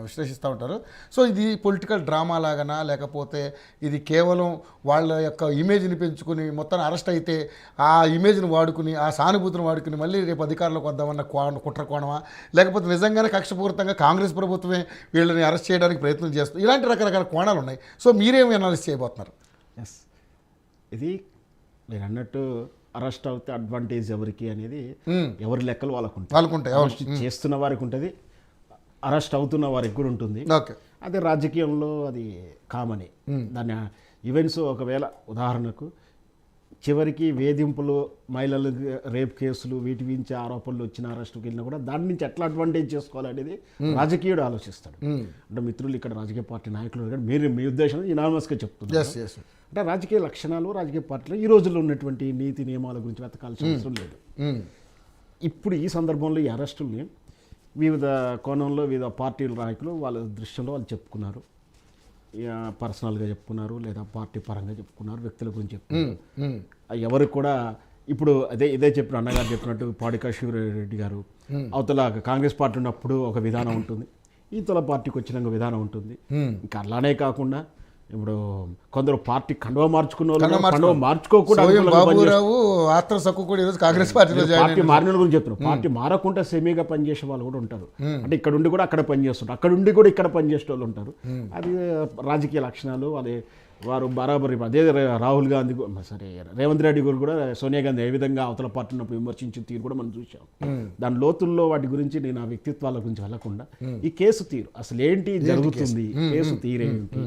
విశ్లేషిస్తూ ఉంటారు. సో ఇది political drama లాగానా, లేకపోతే ఇది కేవలం వాళ్ళ యొక్క ఇమేజ్ని పెంచుకుని మొత్తాన్ని అరెస్ట్ అయితే ఆ ఇమేజ్ని వాడుకుని ఆ సానుభూతిని వాడుకుని మళ్ళీ రేపు అధికారంలోకి వద్దామన్న కుట్ర కోణమా, లేకపోతే నిజంగానే కక్షపూరితంగా కాంగ్రెస్ ప్రభుత్వమే వీళ్ళని అరెస్ట్ చేయడానికి ప్రయత్నం చేస్తుంది, ఇలాంటి రకరకాల కోణాలు ఉన్నాయి. సో మీరేమి అనాలిసిస్ చేయబోతున్నారు? ఎస్, ఇది మీరు అన్నట్టు అరెస్ట్ అవుతే అడ్వాంటేజ్ ఎవరికి అనేది ఎవరి లెక్కలు వాళ్ళకుంటాయి. అరెస్ట్ చేస్తున్న వారికి ఉంటుంది, అరెస్ట్ అవుతున్న వారికి కూడా ఉంటుంది. ఓకే, అదే రాజకీయంలో అది కామనే. దాన్ని ఈవెంట్స్ ఒకవేళ ఉదాహరణకు చివరికి వేధింపులు, మహిళలు రేప్ కేసులు, వీటి నుంచి ఆరోపణలు వచ్చిన అరెస్టుకి వెళ్ళినా కూడా దాని నుంచి ఎట్లా అడ్వాంటేజ్ చేసుకోవాలనేది రాజకీయుడు ఆలోచిస్తాడు. అంటే మిత్రులు ఇక్కడ రాజకీయ పార్టీ నాయకులు మీరు మీ ఉద్దేశం యునానిమస్గా చెప్తున్నారు. అంటే రాజకీయ లక్షణాలు రాజకీయ పార్టీలు ఈ రోజుల్లో ఉన్నటువంటి నీతి నియమాల గురించి వెతకాల్సిన అవసరం లేదు. ఇప్పుడు ఈ సందర్భంలో ఈ అరెస్టుల్ని వివిధ కోణంలో వివిధ పార్టీల నాయకులు వాళ్ళ దృశ్యంలో వాళ్ళు చెప్పుకున్నారు. పర్సనల్గా చెప్పుకున్నారు, లేదా పార్టీ పరంగా చెప్పుకున్నారు, వ్యక్తుల గురించి చెప్పుకున్నారు. ఎవరికి కూడా ఇప్పుడు ఇదే చెప్పిన అన్నగారు చెప్పినట్టు పాడికా శివరెడ్డి గారు అవతల కాంగ్రెస్ పార్టీ ఉన్నప్పుడు ఒక విధానం ఉంటుంది, ఈతల పార్టీకి వచ్చినాక విధానం ఉంటుంది. ఇంకా అలానే కాకుండా ఇప్పుడు కొందరు పార్టీ కండువా మార్చుకున్న కండువా మార్చుకోకుండా పార్టీ మారిన గురించి చెప్తున్నారు. పార్టీ మారకుండా సెమీగా పనిచేసే వాళ్ళు కూడా ఉంటారు. అంటే ఇక్కడ ఉండి కూడా అక్కడ పనిచేస్తుంటారు, అక్కడ ఉండి కూడా ఇక్కడ పనిచేసే వాళ్ళు ఉంటారు. అది రాజకీయ లక్షణాలు. అదే వారు బరాబరి అదే రాహుల్ గాంధీ సరే రేవంత్ రెడ్డి గారు కూడా సోనియా గాంధీ ఏ విధంగా అవతల పార్టీ ఉన్నప్పుడు విమర్శించిన తీరు కూడా మనం చూసాం. దాని లోతుల్లో వాటి గురించి నేను ఆ వ్యక్తిత్వాల గురించి వెళ్ళకుండా ఈ కేసు తీరు అసలు ఏంటి జరుగుతుంది, కేసు తీరేంటి,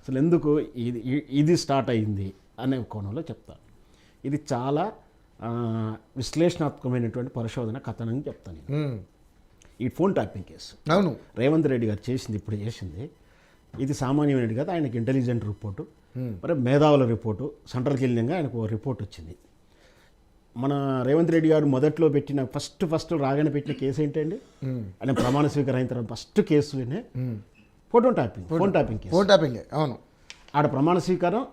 అసలు ఎందుకు ఇది స్టార్ట్ అయింది అనే కోణంలో చెప్తాను. ఇది చాలా విశ్లేషణాత్మకమైనటువంటి పరిశోధన కథనం చెప్తాను. ఈ ఫోన్ ట్యాపింగ్ కేసు అవును రేవంత్ రెడ్డి గారు చేసింది, ఇప్పుడు చేసింది ఇది సామాన్యమైనది కాదు. ఆయనకి ఇంటెలిజెంట్ రిపోర్టు, మరి మేధావుల రిపోర్టు, సెంట్రల్కి వెళ్ళినాక ఆయనకు రిపోర్ట్ వచ్చింది. మన రేవంత్ రెడ్డి గారు మొదట్లో పెట్టిన ఫస్ట్ రాగానే పెట్టిన కేసు ఏంటండి, ఆయన ప్రమాణ స్వీకారం అయిన తర్వాత ఫస్ట్ కేసులోనే ఫోన్ ట్యాపింగ్ కేసు. అవును, ఆడ ప్రమాణ స్వీకారం,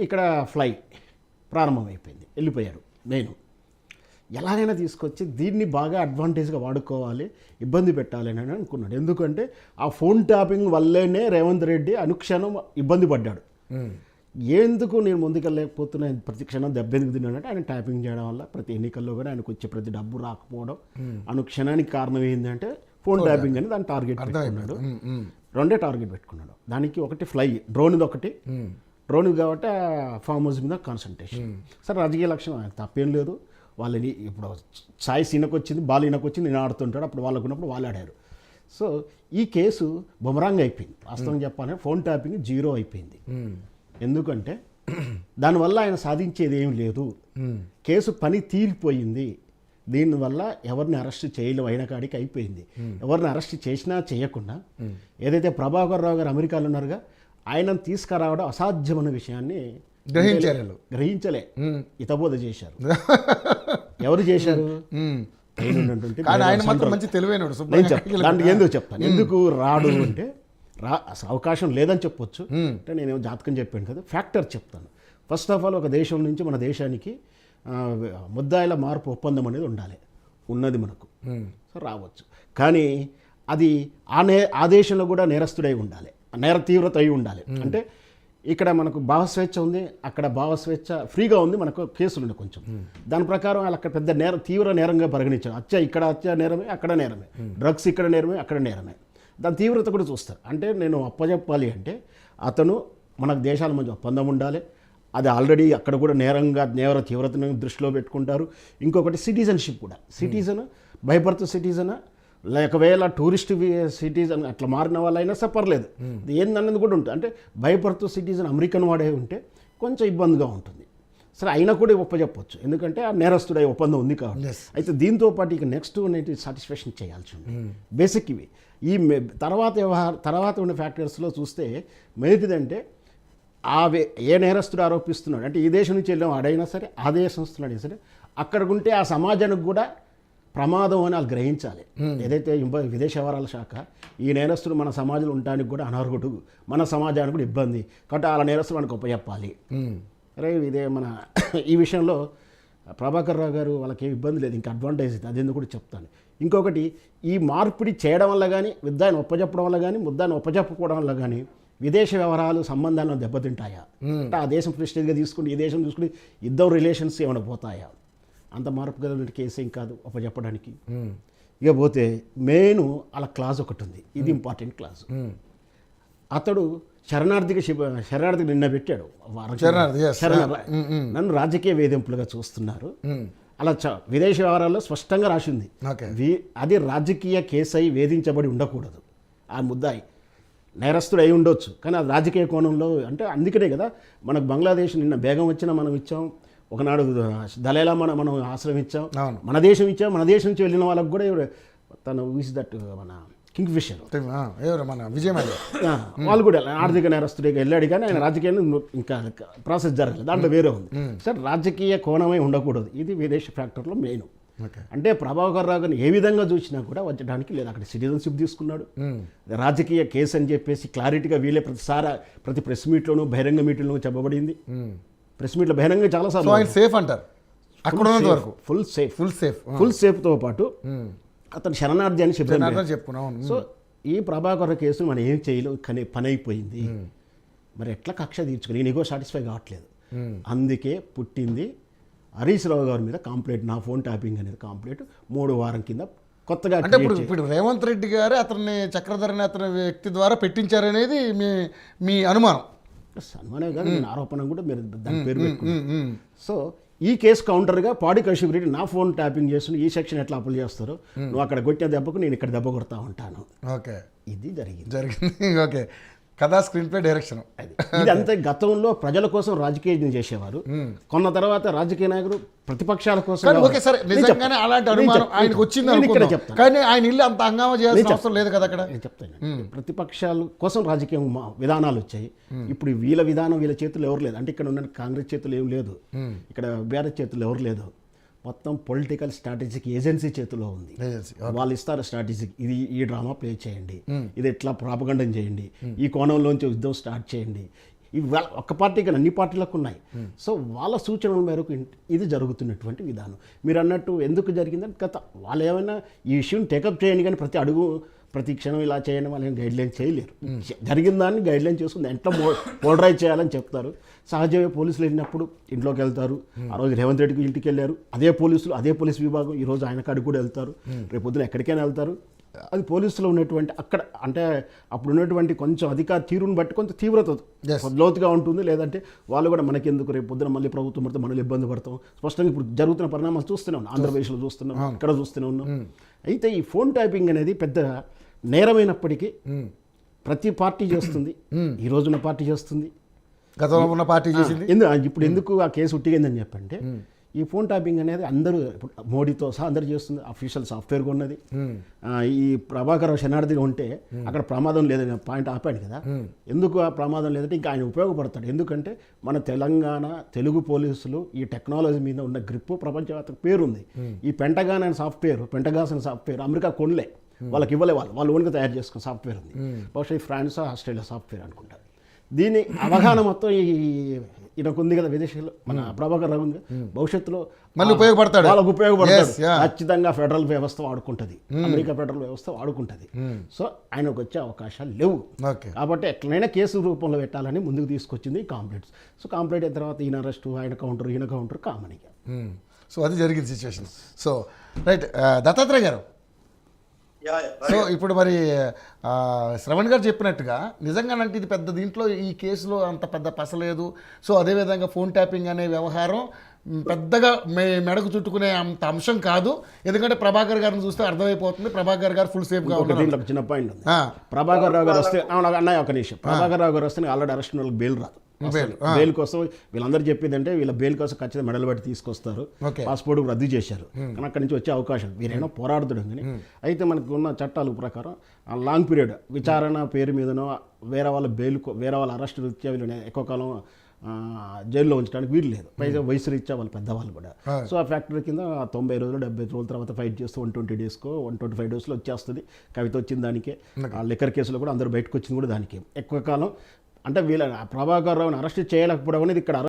ఇక్కడ ఫ్లై ప్రారంభమైపోయింది, వెళ్ళిపోయారు. నేను ఎలాగైనా తీసుకొచ్చి దీన్ని బాగా అడ్వాంటేజ్గా వాడుకోవాలి, ఇబ్బంది పెట్టాలి అని అనుకున్నాడు. ఎందుకంటే ఆ ఫోన్ ట్యాపింగ్ వల్లేనే రేవంత్ రెడ్డి అనుక్షణం ఇబ్బంది పడ్డాడు. ఎందుకు నేను ముందుకెళ్ళలేకపోతున్నా, ప్రతి క్షణం దెబ్బెందుకు తిన్నాడంటే ఆయన ట్యాపింగ్ చేయడం వల్ల ప్రతి ఎన్నికల్లో కూడా ఆయనకు వచ్చే ప్రతి డబ్బు రాకపోవడం అనుక్షణానికి కారణం ఏంటంటే ఫోన్ ట్యాపింగ్ అని దాన్ని టార్గెట్ పెట్టుకున్నాడు. రెండే టార్గెట్ పెట్టుకున్నాడు. దానికి ఒకటి ఫ్లై, డ్రోన్ది ఒకటి. డ్రోన్ కాబట్టి ఫామ్ హౌస్ మీద కాన్సన్ట్రేషన్. సరే రాజకీయ లక్ష్యం ఆయన తప్పేం లేదు. వాళ్ళని ఇప్పుడు సాయి సీనకు వచ్చింది, బాల్ ఈయనకు వచ్చింది, నేను ఆడుతుంటాడు, అప్పుడు వాళ్ళకు ఉన్నప్పుడు వాళ్ళు ఆడారు. సో ఈ కేసు బొమరాంగ్ అయిపోయింది. వాస్తవం చెప్పాలంటే ఫోన్ ట్యాపింగ్ జీరో అయిపోయింది. ఎందుకంటే దానివల్ల ఆయన సాధించేది ఏం లేదు. కేసు పని తీరిపోయింది. దీనివల్ల ఎవరిని అరెస్ట్ చేయలేం, అయిన కాడికి అయిపోయింది. ఎవరిని అరెస్ట్ చేసినా చేయకుండా ఏదైతే ప్రభాకర్ రావు గారు అమెరికాలో ఉన్నారుగా, ఆయనను తీసుకురావడం అసాధ్యమైన విషయాన్ని గ్రహించలే, హితబోధ చేశారు. ఎవరు చేశారు? దాంట్లో ఎందుకు చెప్తాను, ఎందుకు రాడు అంటే అవకాశం లేదని చెప్పొచ్చు. అంటే నేను జాతకం చెప్పాను కదా, ఫ్యాక్టర్ చెప్తాను. ఫస్ట్ ఆఫ్ ఆల్ ఒక దేశం నుంచి మన దేశానికి ముద్దాయిల మార్పు ఒప్పందం అనేది ఉండాలి, ఉన్నది మనకు. సో రావచ్చు, కానీ అది ఆ దేశంలో కూడా నేరస్తుడై ఉండాలి, నేర తీవ్రత అయి ఉండాలి. అంటే ఇక్కడ మనకు భావస్వేచ్ఛ ఉంది, అక్కడ భావస్వేచ్ఛ ఫ్రీగా ఉంది, మనకు కేసులు ఉన్నాయి కొంచెం. దాని ప్రకారం వాళ్ళు అక్కడ పెద్ద తీవ్ర నేరంగా పరిగణించారు. ఇక్కడ నేరమే, అక్కడ నేరమే, డ్రగ్స్ ఇక్కడ నేరమే, అక్కడ నేరమే. దాని తీవ్రత కూడా చూస్తారు. అంటే నేను అప్పచెప్పాలి అంటే అతను మనకు దేశాల మధ్య ఒప్పందం ఉండాలి. అది ఆల్రెడీ అక్కడ కూడా నేర తీవ్రతను దృష్టిలో పెట్టుకుంటారు. ఇంకొకటి సిటిజన్షిప్ కూడా. సిటిజన్ భయపడుతూ సిటిజన్, ఒకవేళ టూరిస్ట్ సిటిజన్ అట్లా మారిన వాళ్ళైనా పర్లేదు, ఏందన్నది కూడా ఉంటుంది. అంటే భయపడుతూ సిటిజన్ అమెరికన్ వాడే ఉంటే కొంచెం ఇబ్బందిగా ఉంటుంది. సరే అయినా కూడా ఒప్పచెప్పొచ్చు, ఎందుకంటే ఆ నేరస్తుడే ఒప్పందం ఉంది కాబట్టి. అయితే దీంతో పాటు ఇక నెక్స్ట్ అనేది సాటిస్ఫాక్షన్ చేయాల్సి ఉంది. బేసిక్ ఇవి. ఈ తర్వాత ఉన్న ఫ్యాక్టర్స్లో చూస్తే మొదటిదంటే ఏ నేరస్తుడు ఆరోపిస్తున్నాడు అంటే ఈ దేశం నుంచి వెళ్ళాం ఆడైనా సరే, ఆ దేశస్తున్నా సరే, అక్కడ ఉంటే ఆ సమాజానికి కూడా ప్రమాదం అని వాళ్ళు గ్రహించాలి. ఏదైతే విదేశ వ్యవహారాల శాఖ ఈ నేరస్తుడు మన సమాజంలో ఉండడానికి కూడా అనర్హుడు, మన సమాజానికి కూడా ఇబ్బంది, కాబట్టి వాళ్ళ నేరస్తుడు మనకు ఉపచెప్పాలి. అరే ఇదే మన ఈ విషయంలో ప్రభాకర్ రావు గారు వాళ్ళకి ఏం ఇబ్బంది లేదు, ఇంకా అడ్వాంటేజ్ అది ఎందుకు కూడా చెప్తాను. ఇంకొకటి ఈ మార్పిడి చేయడం వల్ల కానీ ముద్దాయిని ఒప్పజెప్పడం వల్ల కానీ ముద్దాయిని ఒప్పజెప్పకపోవడం వల్ల కానీ విదేశ వ్యవహారాలు సంబంధాలను దెబ్బతింటాయా, అంటే ఆ దేశం ప్రెస్టేజ్గా తీసుకుని ఈ దేశం తీసుకుని ఇద్దరు రిలేషన్స్ ఏమైనా పోతాయా? అంత మార్పు కలిగిన కేసు ఏం కాదు ఒప్పజెప్పడానికి. ఇక పోతే మెయిన్ అలా క్లాజ్ ఒకటి ఉంది, ఇది ఇంపార్టెంట్ క్లాజ్. అతడు శరణార్థికి నిన్న పెట్టాడు, నన్ను రాజకీయ వేధింపులుగా చూస్తున్నారు. అలా విదేశ వ్యవహారాల్లో స్పష్టంగా రాసింది. అది రాజకీయ కేసు అయి వేధించబడి ఉండకూడదు. ఆ ముద్దాయి నేరస్తుడు అయి ఉండొచ్చు, కానీ అది రాజకీయ కోణంలో అంటే అందుకనే కదా మనకు బంగ్లాదేశ్ నిన్న బేగం వచ్చినా మనం ఇచ్చాం, ఒకనాడు దలైలామా మనం ఆశ్రయం ఇచ్చాం, మన దేశం ఇచ్చాం. మన దేశం నుంచి వెళ్ళిన వాళ్ళకు కూడా తను ఊసి దట్ మన కింగ్ ఫిషర్ మన విజయమల్లి వాళ్ళు కూడా ఆర్థిక నేరస్తుడిగా వెళ్ళాడు, కానీ ఆయన రాజకీయాన్ని ఇంకా ప్రాసెస్ జరగలేదు, దాంట్లో వేరే ఉంది. సార్ రాజకీయ కోణమే ఉండకూడదు, ఇది విదేశీ ఫ్యాక్టర్లో మెయిన్. అంటే ప్రభాకర్ రావు గారిని ఏ విధంగా చూసినా కూడా వచ్చడానికి లేదు. అక్కడ సిటిజన్షిప్ తీసుకున్నాడు, రాజకీయ కేసు అని చెప్పేసి క్లారిటీగా వీళ్ళే ప్రతి ప్రెస్ మీట్లోనూ బహిరంగ మీటింగ్లోనూ చెప్పబడింది. ప్రెస్ మీట్లో బహిరంగ చాలాసార్లు సేఫ్ అంటారు, అక్కడ వరకు ఫుల్ సేఫ్తో పాటు అతను శరణార్థి అని చెప్పుకున్నాం. సో ఈ ప్రభాకర్ కేసు మనం ఏం చేయలేం, కానీ పని అయిపోయింది. మరి ఎట్లా కక్ష తీర్చుకుని నీకో సాటిస్ఫై కావట్లేదు. అందుకే పుట్టింది హరీష్ రావు గారి మీద కంప్లైంట్, నా ఫోన్ ట్యాపింగ్ అనేది కంప్లైంట్ 3 వారం కింద కొత్తగా. అంటే ఇప్పుడు రేవంత్ రెడ్డి గారు అతన్ని చక్రధరని అతని వ్యక్తి ద్వారా పెట్టించారనేది మీ అనుమానం? అనుమానం కాదు, నేను ఆరోపణ కూడా మీరు దాని పేరు పెట్టుకున్నారు. సో ఈ కేసు కౌంటర్గా పాడి కౌశిక్ రెడ్డి నా ఫోన్ ట్యాపింగ్ చేస్తున్న ఈ సెక్షన్ ఎట్లా అప్లై చేస్తారో, నువ్వు అక్కడ కొట్టిన దెబ్బకు నేను ఇక్కడ దెబ్బ కొడతా ఉంటాను. ఓకే, ఇది జరిగింది. ఓకే, కథా స్క్రీన్ ప్లే డైరెక్షన్ ఇది అంతే. గతంలో ప్రజల కోసం రాజకీయం చేసేవారు, కొన్న తర్వాత రాజకీయ నాయకులు ప్రతిపక్షాల కోసం. ఓకే సరే, నిజంగానే అలాంటి అనుమానం ఆయనకు వచ్చింది, కానీ ఆయన ఇల్లు అంత హంగామా చేయాల్సిన అవసరం లేదు కదా అక్కడ. నేను చెప్తాను, ప్రతిపక్షాల కోసం రాజకీయ విధానాలు వచ్చాయి. ఇప్పుడు వీళ్ళ విధానం వీళ్ళ చేతులు ఎవరు లేదు, అంటే ఇక్కడ ఉన్న కాంగ్రెస్ చేతులు ఏం లేదు, ఇక్కడ బీఆర్ఎస్ చేతులు ఎవరు లేదు, మొత్తం పొలిటికల్ స్ట్రాటజిక్ ఏజెన్సీ చేతిలో ఉంది. వాళ్ళు ఇస్తారు స్ట్రాటజిక్, ఇది ఈ డ్రామా ప్లే చేయండి, ఇది ఎట్లా ప్రాపగండం చేయండి, ఈ కోణంలోంచి యుద్ధం స్టార్ట్ చేయండి. ఇవి ఒక్క పార్టీకి అన్ని పార్టీలకు ఉన్నాయి. సో వాళ్ళ సూచనల మేరకు ఇది జరుగుతున్నటువంటి విధానం. మీరు అన్నట్టు ఎందుకు జరిగిందని గత వాళ్ళు ఏమైనా ఈ ఇష్యూని టేకప్ చేయండి, కానీ ప్రతి క్షణం ఇలా చేయండి వాళ్ళని గైడ్లైన్ చేయలేరు. జరిగిన దాన్ని గైడ్లైన్ చేసుకుని ఎట్లా పోలరైజ్ చేయాలని చెప్తారు. సహజమే పోలీసులు వెళ్ళినప్పుడు ఇంట్లోకి వెళ్తారు. ఆ రోజు రేవంత్ రెడ్డికి ఇంటికి వెళ్ళారు, అదే పోలీసులు అదే పోలీస్ విభాగం ఈరోజు ఆయన కాడికి కూడా వెళ్తారు, రేపు పొద్దున ఎక్కడికైనా వెళ్తారు. అది పోలీసులో ఉన్నటువంటి అక్కడ అంటే అప్పుడు ఉన్నటువంటి కొంచెం అధికార తీరుని బట్టి కొంచెం తీవ్రత లోతుగా ఉంటుంది. లేదంటే వాళ్ళు కూడా మనకెందుకు రేపు పొద్దున మళ్ళీ ప్రభుత్వం పడితే మనల్ని ఇబ్బంది పడతాం. స్పష్టంగా ఇప్పుడు జరుగుతున్న పరిణామాలు చూస్తూనే ఉన్నాం, ఆంధ్రప్రదేశ్లో చూస్తున్నాం, ఇక్కడ చూస్తూనే ఉన్నాం. అయితే ఈ ఫోన్ ట్యాపింగ్ అనేది పెద్ద నేరమైనప్పటికీ ప్రతి పార్టీ చేస్తుంది, ఈ రోజున పార్టీ చేస్తుంది, గతంలో ఉన్న పార్టీ చేసింది. ఇప్పుడు ఎందుకు ఆ కేసు ఉట్టిగిందని చెప్పంటే ఈ ఫోన్ ట్యాపింగ్ అనేది అందరూ మోడీతో సహా అందరూ చేస్తుంది, అఫీషియల్ సాఫ్ట్వేర్ ఉన్నది. ఈ ప్రభాకర్ శరణార్థిగా ఉంటే అక్కడ ప్రమాదం లేదని పాయింట్ ఆపాడు కదా. ఎందుకు ఆ ప్రమాదం లేదంటే ఇంకా ఆయన ఉపయోగపడతాడు. ఎందుకంటే మన తెలంగాణ తెలుగు పోలీసులు ఈ టెక్నాలజీ మీద ఉన్న గ్రిప్ ప్రపంచవ్యాప్తంగా పేరుంది. ఈ పెంటగాన్ అనే పెంటగాస్ అనే సాఫ్ట్వేర్ అమెరికా కొనలే, వాళ్ళకి ఇవ్వలే, వాళ్ళు ఓన్గా తయారు చేసుకున్న సాఫ్ట్వేర్ ఉంది. బహుశా ఈ ఫ్రాన్స్ ఆస్ట్రేలియా సాఫ్ట్వేర్ అనుకుంటారు. దీని అవగాహన మొత్తం ఈయనకు ఉంది కదా విదేశీలో, మన ప్రభాకర్ రావు భవిష్యత్తులో మళ్ళీ ఉపయోగపడతాడు, వాళ్ళకు ఉపయోగపడతాడు. ఖచ్చితంగా ఫెడరల్ వ్యవస్థ వాడుకుంటుంది, అమెరికా ఫెడరల్ వ్యవస్థ వాడుకుంటుంది. సో ఆయనకు వచ్చే అవకాశాలు లేవు. కాబట్టి ఎట్లయినా కేసు రూపంలో పెట్టాలని ముందుకు తీసుకొచ్చింది కాంప్లైంట్స్. సో కంప్లైంట్ అయిన తర్వాత ఈయన అరెస్టు, ఆయన కౌంటర్ కామన్గా. సో అది జరిగింది సిచ్యువేషన్. సో రైట్, దత్తాత్రేయ గారు, సో ఇప్పుడు మరి శ్రవణ్ గారు చెప్పినట్టుగా నిజంగానంటే ఇది పెద్ద దీంట్లో ఈ కేసులో అంత పెద్ద పసలేదు. సో అదేవిధంగా ఫోన్ ట్యాపింగ్ అనే వ్యవహారం పెద్దగా మెడకు చుట్టుకునే అంత అంశం కాదు. ఎందుకంటే ప్రభాకర్ గారిని చూస్తే అర్థమైపోతుంది ప్రభాకర్ గారు ఫుల్ సేఫ్గా ఉన్నారు. దీంట్లో చిన్న పాయింట్ ఉంది, ప్రభాకర్ రావు గారు వస్తే అన్నయ్య ఒక నిమిషం, ప్రభాకర్ రావు గారు వస్తే ఆల్రెడీ అరెస్ట్ వాళ్ళకి బెయిల్ రాదు. బెయిల్ కోసం వీళ్ళందరూ చెప్పింది అంటే వీళ్ళ బెయిల్ కోసం ఖచ్చితంగా మెడల్ బట్టి తీసుకొస్తారు, పాస్పోర్ట్ రద్దు చేశారు, కానీ అక్కడి నుంచి వచ్చే అవకాశం వీరైనా పోరాడుతుడు. కానీ అయితే మనకు ఉన్న చట్టాల ప్రకారం లాంగ్ పీరియడ్ విచారణ పేరు మీదనో వేరే వాళ్ళ అరెస్ట్ రీత్యా వీళ్ళని ఎక్కువ కాలం జైల్లో ఉంచడానికి వీలు లేదు. పైగా వయసు రీత్యా వాళ్ళు పెద్దవాళ్ళు కూడా. సో ఆ ఫ్యాక్టరీ కింద 90 రోజులు 70 రోజుల తర్వాత ఫైట్ చేస్తూ 120 డేస్కో 125 డేస్లో వచ్చేస్తుంది. కవిత వచ్చింది దానికే, ఆ లిక్కర్ కేసులో కూడా అందరూ బయటకు వచ్చింది కూడా దానికే. ఎక్కువ కాలం అంటే వీళ్ళ ప్రభాకర్ రావుని అరెస్ట్ చేయలేకపోవడం అనేది ఇక్కడ